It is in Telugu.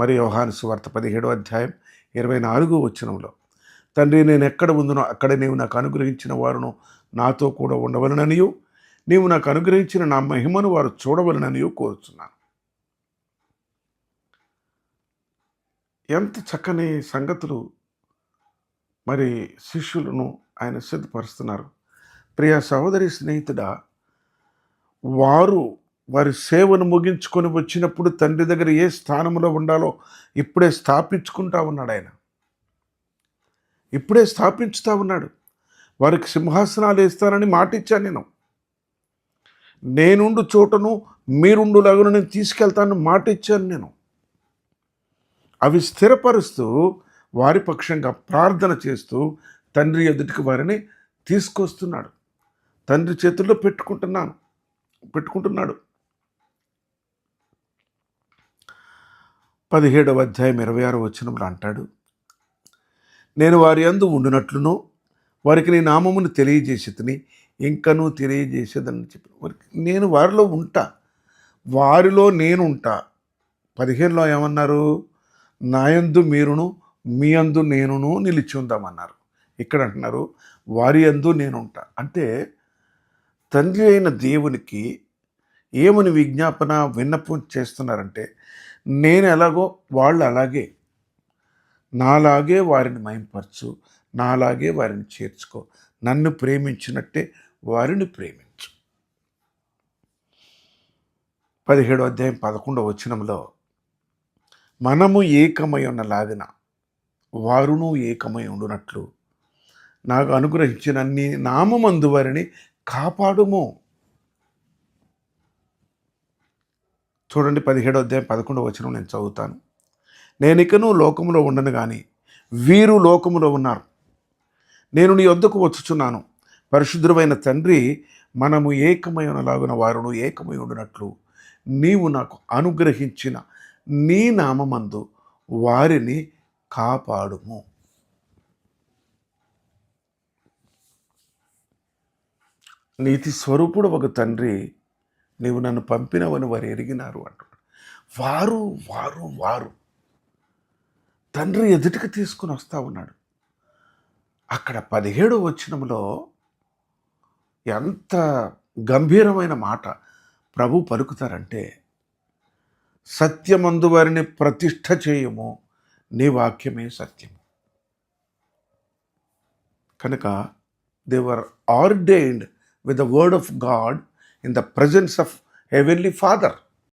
మరి యోహాను సువార్త 17వ అధ్యాయం 24వ వచనంలో, తండ్రి నేను ఎక్కడ ఉందునో అక్కడ నీవు నాకు అనుగ్రహించిన వారును నాతో కూడా ఉండవలననియు, నీవు నాకు అనుగ్రహించిన నా మహిమను వారు చూడవలననియు కోరుచున్నాను. ఎంత చక్కని సంగతులు మరి శిష్యులను ఆయన సిద్ధపరుస్తున్నారు. ప్రియ సహోదరి స్నేహితుడా, వారి సేవను ముగించుకొని వచ్చినప్పుడు తండ్రి దగ్గర ఏ స్థానంలో ఉండాలో ఇప్పుడే స్థాపించుకుంటా ఉన్నాడు ఆయన. ఇప్పుడే స్థాపించుతా ఉన్నాడు. వారికి సింహాసనాలు వేస్తానని మాట ఇచ్చాను. నేనుండు చోటను మీరుండులాగా నేను తీసుకెళ్తానని మాట ఇచ్చాను నేను. అవి స్థిరపరుస్తూ వారి పక్షంగా ప్రార్థన చేస్తూ తండ్రి ఎదుటికి వారిని తీసుకొస్తున్నాడు. తండ్రి చేతుల్లో పెట్టుకుంటున్నాడు. 17వ అధ్యాయం 26వ వచనంలో అంటాడు, నేను వారి యందు ఉండునట్లును వారికి నీ నామమును తెలియజేసేదని ఇంకనూ తెలియజేసేదని చెప్పి, నేను వారిలో ఉంటా, వారిలో నేను ఉంటా. 15లో ఏమన్నారు? నా యందు మీరును మీ యందు నేనును నిలిచి ఉందామన్నారు. ఇక్కడ అంటున్నారు వారి యందు నేను ఉంటా. అంటే తండ్రి అయిన దేవునికి ఏమని విన్నపం చేస్తున్నారంటే, నేను ఎలాగో వాళ్ళు అలాగే, నాలాగే వారిని మహింపరచు, నాలాగే వారిని చేర్చుకో, నన్ను ప్రేమించినట్టే వారిని ప్రేమించు. 17వ అధ్యాయం 11వ వచనంలో, మనము ఏకమై ఉన్నలాగిన వారును ఏకమై ఉండునట్లు నాకు అనుగ్రహించిన నీ నామమందు వారిని కాపాడుము. చూడండి, 17వ అధ్యాయం 11వ వచనం నేను చదువుతాను. నేనికను లోకములో ఉండను కానీ వీరు లోకములో ఉన్నారు. నేను నీ వద్దకు వచ్చుచున్నాను. పరిశుద్ధుడైన తండ్రి, మనము ఏకమై ఉన్నలాగున వారును ఏకమై ఉండినట్లు నీవు నాకు అనుగ్రహించిన నీ నామమందు వారిని కాపాడుము. నీతి స్వరూపుడు ఒక తండ్రి, నీవు నన్ను పంపినవని వారు ఎరిగినారు అంటున్నాడు. వారు తండ్రి ఎదుటికి తీసుకుని వస్తూ ఉన్నాడు. అక్కడ 17వ వచనంలో ఎంత గంభీరమైన మాట ప్రభు పలుకుతారంటే, సత్యమందు వారిని ప్రతిష్ఠ చేయము, నీ వాక్యమే సత్యము. కనుక they were ordained with the word of God in the presence of Heavenly Father.